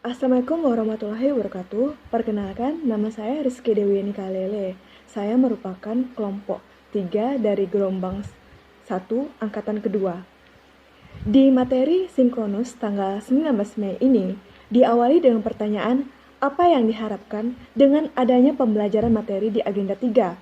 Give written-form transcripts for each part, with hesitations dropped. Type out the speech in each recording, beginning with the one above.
Assalamualaikum warahmatullahi wabarakatuh. Perkenalkan, nama saya Rizky Dewi Nikalele. Saya merupakan kelompok 3 dari gelombang 1 angkatan kedua. Di materi sinkronus tanggal 19 Mei ini, diawali dengan pertanyaan apa yang diharapkan dengan adanya pembelajaran materi di agenda 3.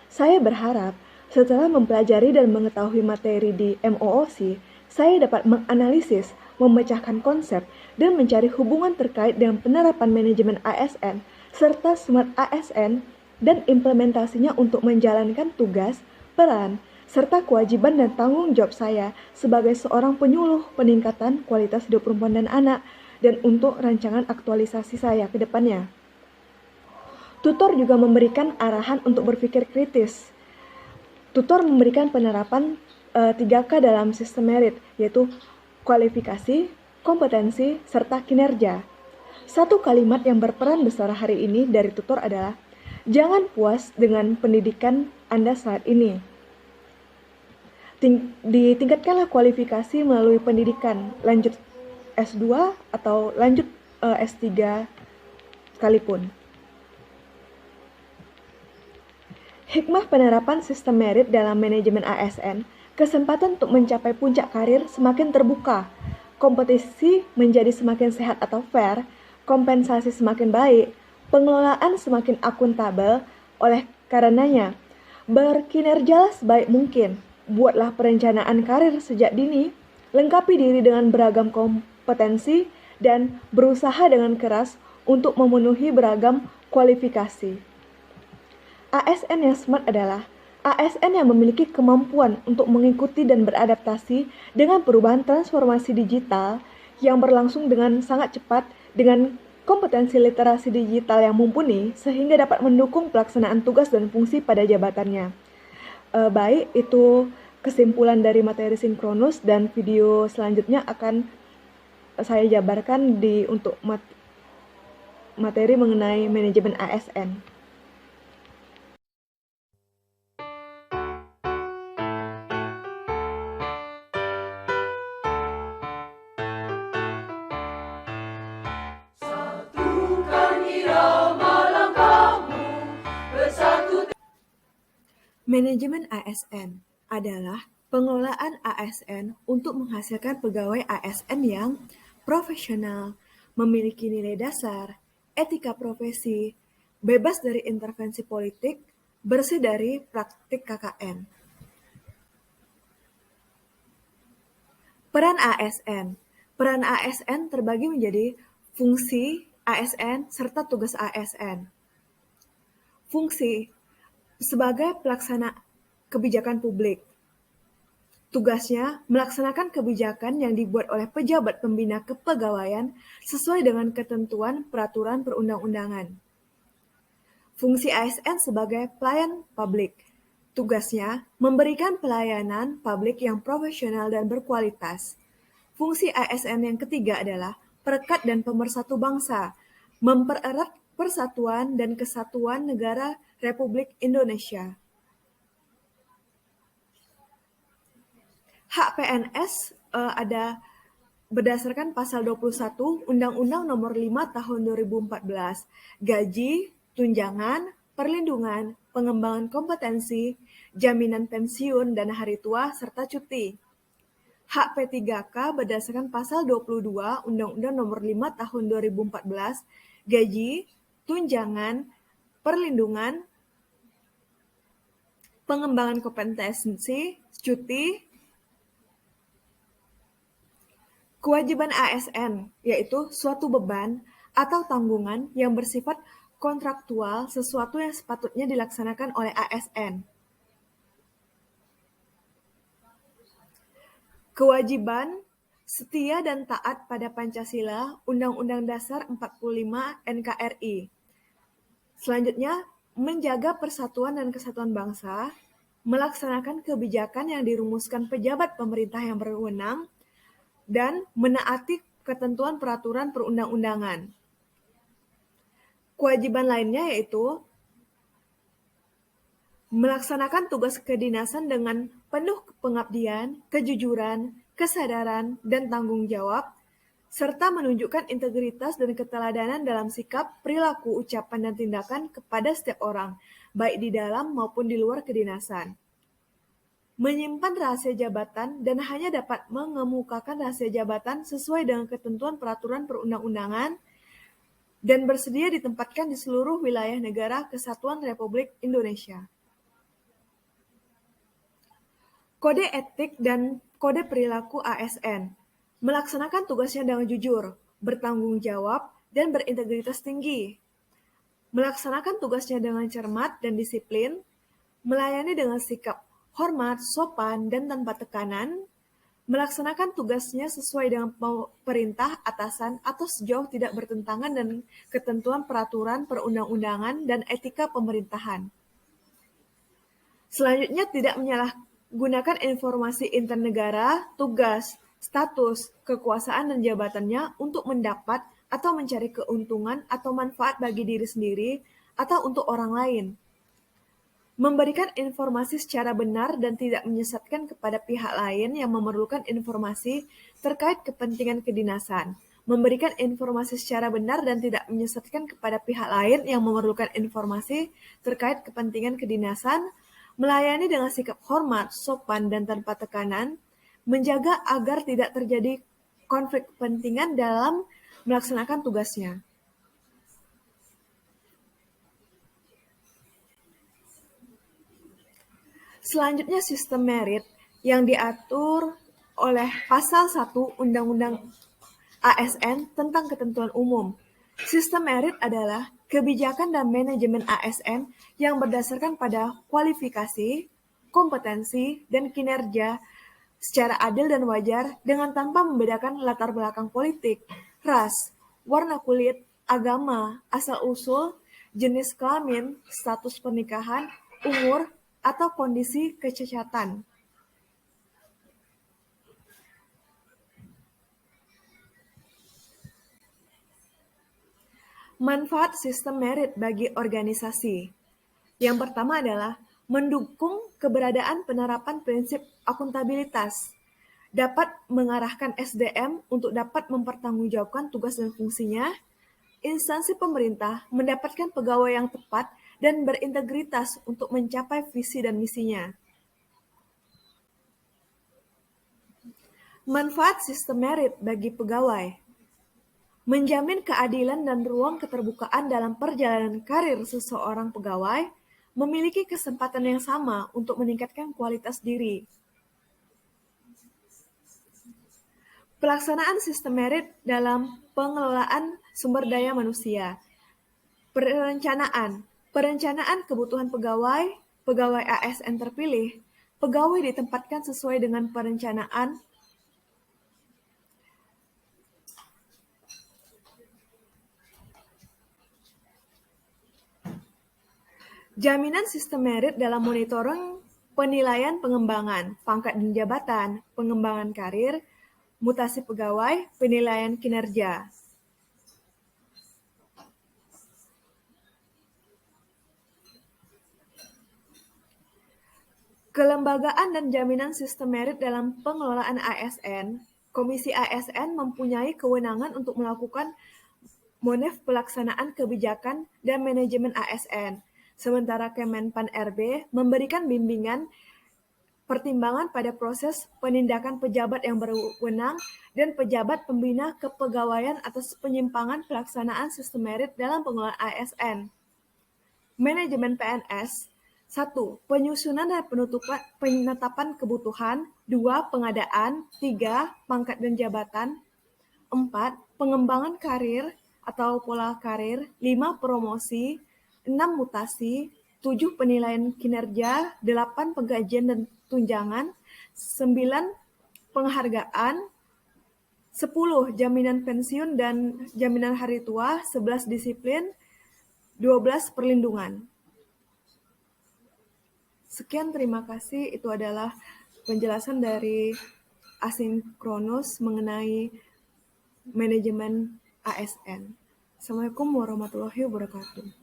Saya berharap setelah mempelajari dan mengetahui materi di MOOC, saya dapat menganalisis, memecahkan konsep, dan mencari hubungan terkait dengan penerapan manajemen ASN serta smart ASN dan implementasinya untuk menjalankan tugas, peran, serta kewajiban dan tanggung jawab saya sebagai seorang penyuluh peningkatan kualitas hidup perempuan dan anak dan untuk rancangan aktualisasi saya ke depannya. Tutor juga memberikan arahan untuk berpikir kritis. Tutor memberikan penerapan 3K dalam sistem merit, yaitu kualifikasi, kompetensi, serta kinerja. Satu kalimat yang berperan besar hari ini dari tutor adalah, jangan puas dengan pendidikan Anda saat ini. Ditingkatkanlah kualifikasi melalui pendidikan, lanjut S2 atau lanjut S3 sekalipun. Hikmah penerapan sistem merit dalam manajemen ASN, kesempatan untuk mencapai puncak karir semakin terbuka, kompetisi menjadi semakin sehat atau fair, kompensasi semakin baik, pengelolaan semakin akuntabel. Oleh karenanya, berkinerjalah sebaik mungkin, buatlah perencanaan karir sejak dini, lengkapi diri dengan beragam kompetensi, dan berusaha dengan keras untuk memenuhi beragam kualifikasi. ASN yang smart adalah ASN yang memiliki kemampuan untuk mengikuti dan beradaptasi dengan perubahan transformasi digital yang berlangsung dengan sangat cepat dengan kompetensi literasi digital yang mumpuni sehingga dapat mendukung pelaksanaan tugas dan fungsi pada jabatannya. Baik, itu kesimpulan dari materi sinkronus dan video selanjutnya akan saya jabarkan untuk materi mengenai manajemen ASN. Manajemen ASN adalah pengelolaan ASN untuk menghasilkan pegawai ASN yang profesional, memiliki nilai dasar, etika profesi, bebas dari intervensi politik, bersih dari praktik KKN. Peran ASN. Peran ASN terbagi menjadi fungsi ASN serta tugas ASN. Fungsi sebagai pelaksana kebijakan publik. Tugasnya melaksanakan kebijakan yang dibuat oleh pejabat pembina kepegawaian sesuai dengan ketentuan peraturan perundang-undangan. Fungsi ASN sebagai pelayan publik. Tugasnya memberikan pelayanan publik yang profesional dan berkualitas. Fungsi ASN yang ketiga adalah perekat dan pemersatu bangsa, mempererat persatuan dan kesatuan negara Republik Indonesia. Hak PNS ada berdasarkan pasal 21 Undang-Undang Nomor 5 Tahun 2014, gaji, tunjangan, perlindungan, pengembangan kompetensi, jaminan pensiun dan hari tua, serta cuti. Hak P3K berdasarkan pasal 22 Undang-Undang Nomor 5 Tahun 2014, gaji, tunjangan, perlindungan, pengembangan kompetensi, cuti. Kewajiban ASN, yaitu suatu beban atau tanggungan yang bersifat kontraktual, sesuatu yang sepatutnya dilaksanakan oleh ASN. Kewajiban setia dan taat pada Pancasila, Undang-Undang Dasar 45 NKRI. Selanjutnya, menjaga persatuan dan kesatuan bangsa, melaksanakan kebijakan yang dirumuskan pejabat pemerintah yang berwenang, dan menaati ketentuan peraturan perundang-undangan. Kewajiban lainnya yaitu melaksanakan tugas kedinasan dengan penuh pengabdian, kejujuran, kesadaran, dan tanggung jawab, serta menunjukkan integritas dan keteladanan dalam sikap, perilaku, ucapan, dan tindakan kepada setiap orang, baik di dalam maupun di luar kedinasan. Menyimpan rahasia jabatan dan hanya dapat mengemukakan rahasia jabatan sesuai dengan ketentuan peraturan perundang-undangan dan bersedia ditempatkan di seluruh wilayah negara Kesatuan Republik Indonesia. Kode etik dan kode perilaku ASN. Melaksanakan tugasnya dengan jujur, bertanggung jawab, dan berintegritas tinggi. Melaksanakan tugasnya dengan cermat dan disiplin, melayani dengan sikap hormat, sopan, dan tanpa tekanan, melaksanakan tugasnya sesuai dengan perintah atasan atau sejauh tidak bertentangan dengan ketentuan peraturan perundang-undangan dan etika pemerintahan. Selanjutnya, tidak menyalahgunakan informasi internegara, tugas, status, kekuasaan, dan jabatannya untuk mendapat atau mencari keuntungan atau manfaat bagi diri sendiri atau untuk orang lain. Memberikan informasi secara benar dan tidak menyesatkan kepada pihak lain yang memerlukan informasi terkait kepentingan kedinasan. Memberikan informasi secara benar dan tidak menyesatkan kepada pihak lain yang memerlukan informasi terkait kepentingan kedinasan, melayani dengan sikap hormat, sopan, dan tanpa tekanan, menjaga agar tidak terjadi konflik kepentingan dalam melaksanakan tugasnya. Selanjutnya, sistem merit yang diatur oleh Pasal 1 Undang-Undang ASN tentang ketentuan umum. Sistem merit adalah kebijakan dan manajemen ASN yang berdasarkan pada kualifikasi, kompetensi, dan kinerja secara adil dan wajar dengan tanpa membedakan latar belakang politik, ras, warna kulit, agama, asal-usul, jenis kelamin, status pernikahan, umur, atau kondisi kecacatan. Manfaat sistem merit bagi organisasi. Yang pertama adalah mendukung keberadaan penerapan prinsip akuntabilitas, dapat mengarahkan SDM untuk dapat mempertanggungjawabkan tugas dan fungsinya, instansi pemerintah mendapatkan pegawai yang tepat dan berintegritas untuk mencapai visi dan misinya. Manfaat sistem merit bagi pegawai. Menjamin keadilan dan ruang keterbukaan dalam perjalanan karir seseorang pegawai, memiliki kesempatan yang sama untuk meningkatkan kualitas diri. Pelaksanaan sistem merit dalam pengelolaan sumber daya manusia. Perencanaan kebutuhan pegawai, pegawai ASN terpilih, pegawai ditempatkan sesuai dengan perencanaan. Jaminan sistem merit dalam monitoring penilaian pengembangan, pangkat dan jabatan, pengembangan karir, mutasi pegawai, penilaian kinerja. Kelembagaan dan jaminan sistem merit dalam pengelolaan ASN. Komisi ASN mempunyai kewenangan untuk melakukan monef pelaksanaan kebijakan dan manajemen ASN, sementara Kemenpan RB memberikan bimbingan pertimbangan pada proses penindakan pejabat yang berwenang dan pejabat pembina kepegawaian atas penyimpangan pelaksanaan sistem merit dalam pengelolaan ASN. Manajemen PNS. 1. Penyusunan dan penetapan kebutuhan. 2. Pengadaan. 3. Pangkat dan jabatan. 4. Pengembangan karir atau pola karir. 5. Promosi. 6. Mutasi. 7. Penilaian kinerja. 8. Penggajian dan tunjangan. 9. Penghargaan. 10. Jaminan pensiun dan jaminan hari tua. 11. Disiplin. 12. Perlindungan. Sekian, terima kasih. Itu adalah penjelasan dari asinkronus mengenai manajemen ASN. Assalamualaikum warahmatullahi wabarakatuh.